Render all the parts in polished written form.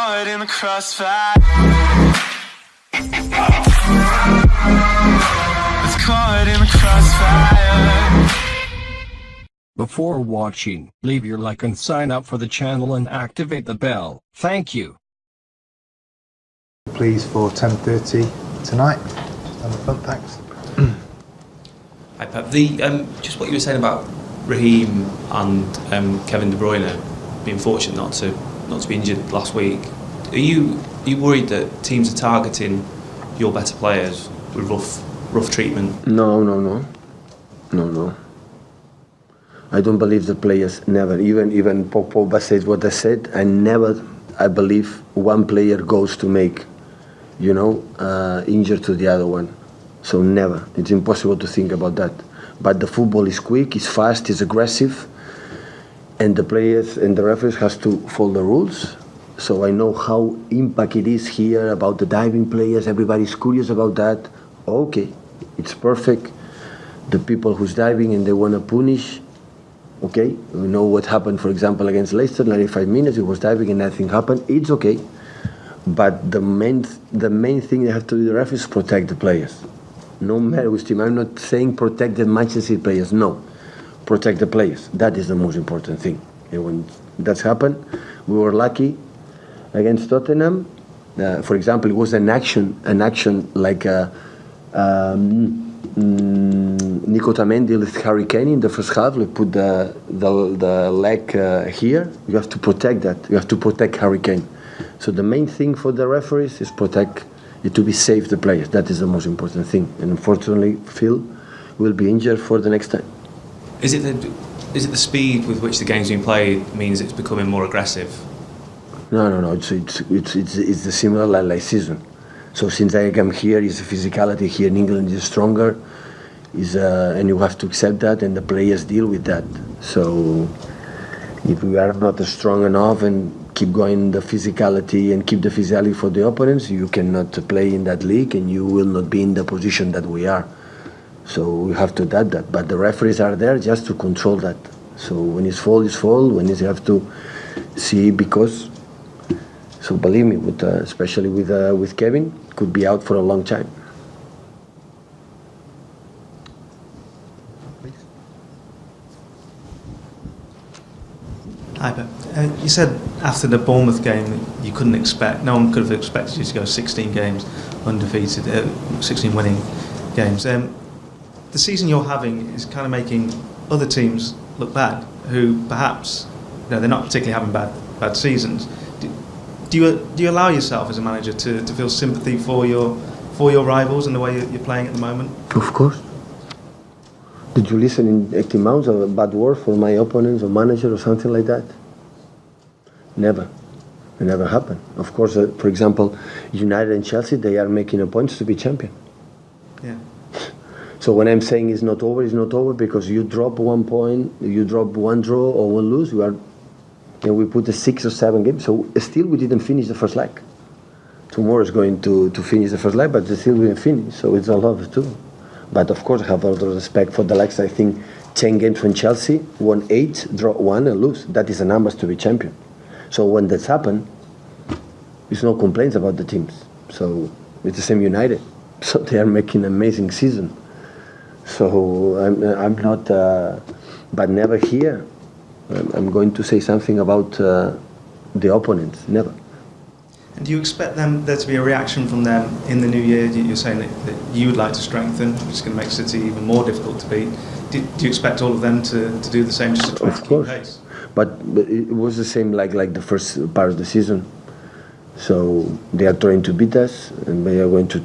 caught in the crossfire. It's caught in the crossfire. Before watching, leave your like and sign up for the channel and activate the bell. Thank you. Please for 10:30 tonight. On the front, thanks. Hi Pep. Just what you were saying about Raheem and Kevin De Bruyne being fortunate not to be injured last week. Are you worried that teams are targeting your better players with rough treatment? No. I don't believe the players, never. Even Pogba said what I said. I believe one player goes to make, injured to the other one. So never. It's impossible to think about that. But the football is quick, it's fast, it's aggressive, and the players and the referees has to follow the rules. So I know how impact it is here about the diving players. Everybody's curious about that. Okay, it's perfect. The people who's diving and they want to punish. Okay, we know what happened, for example, against Leicester. 95 minutes, he was diving and nothing happened. It's okay, but the main thing they have to do, the referees, protect the players. No matter which team. I'm not saying protect the Manchester City players. No, protect the players. That is the most important thing. And when that's happened, we were lucky against Tottenham. For example, it was an action like Nico Tamendi with Harry Kane in the first half. We put the leg here. You have to protect that. You have to protect Harry Kane. So the main thing for the referees is protect it, to be safe the players. That is the most important thing. And unfortunately, Phil will be injured for the next time. Is it the speed with which the game's being played means it's becoming more aggressive? No. It's the similar like season. So since I come here, is the physicality here in England is stronger, and you have to accept that, and the players deal with that. So if we are not strong enough and keep going the physicality and keep the physicality for the opponents, you cannot play in that league, and you will not be in the position that we are. So we have to adapt that. But the referees are there just to control that. So when it's fall, it's fall. When you have to see, because. So believe me, especially with Kevin, could be out for a long time. Hi, Pep. You said after the Bournemouth game that no one could have expected you to go 16 games undefeated, 16 winning games. The season you're having is kind of making other teams look bad, who perhaps they're not particularly having bad seasons. Do you allow yourself as a manager to feel sympathy for your rivals and the way you're playing at the moment? Of course. Did you listen in 80 months of a bad word for my opponents or manager or something like that? Never. It never happened. Of course, for example, United and Chelsea, they are making a point to be champion. Yeah. So when I'm saying it's not over because you drop 1 point, you drop one draw or one lose, and we put 6 or 7 games. So still we didn't finish the first leg. Tomorrow is going to finish the first leg, but still we didn't finish. So it's a lot too. But of course I have a lot of respect for the likes. I think 10 games from Chelsea, won 8, draw 1 and lose. That is the numbers to be champion. So when that's happened, there's no complaints about the teams. So it's the same United. So they are making an amazing season. So I'm not, but never here. I'm going to say something about the opponents. Never. And do you expect there to be a reaction from them in the new year? You're saying that you would like to strengthen, which is going to make City even more difficult to beat. Do you expect all of them to do the same, just to try to keep pace? But it was the same like the first part of the season. So they are trying to beat us, and we are going to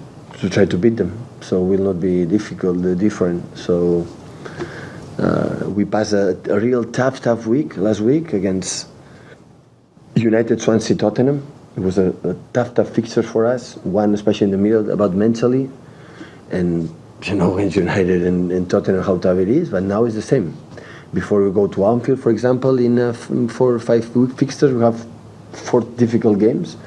try to beat them. So it will not be different. So we passed a real tough week last week against United, Swansea, Tottenham. It was a tough fixture for us, one especially in the middle about mentally, and against United and Tottenham how tough it is, but now it's the same. Before we go to Anfield, for example, in 4 or 5 week fixtures, we have 4 difficult games.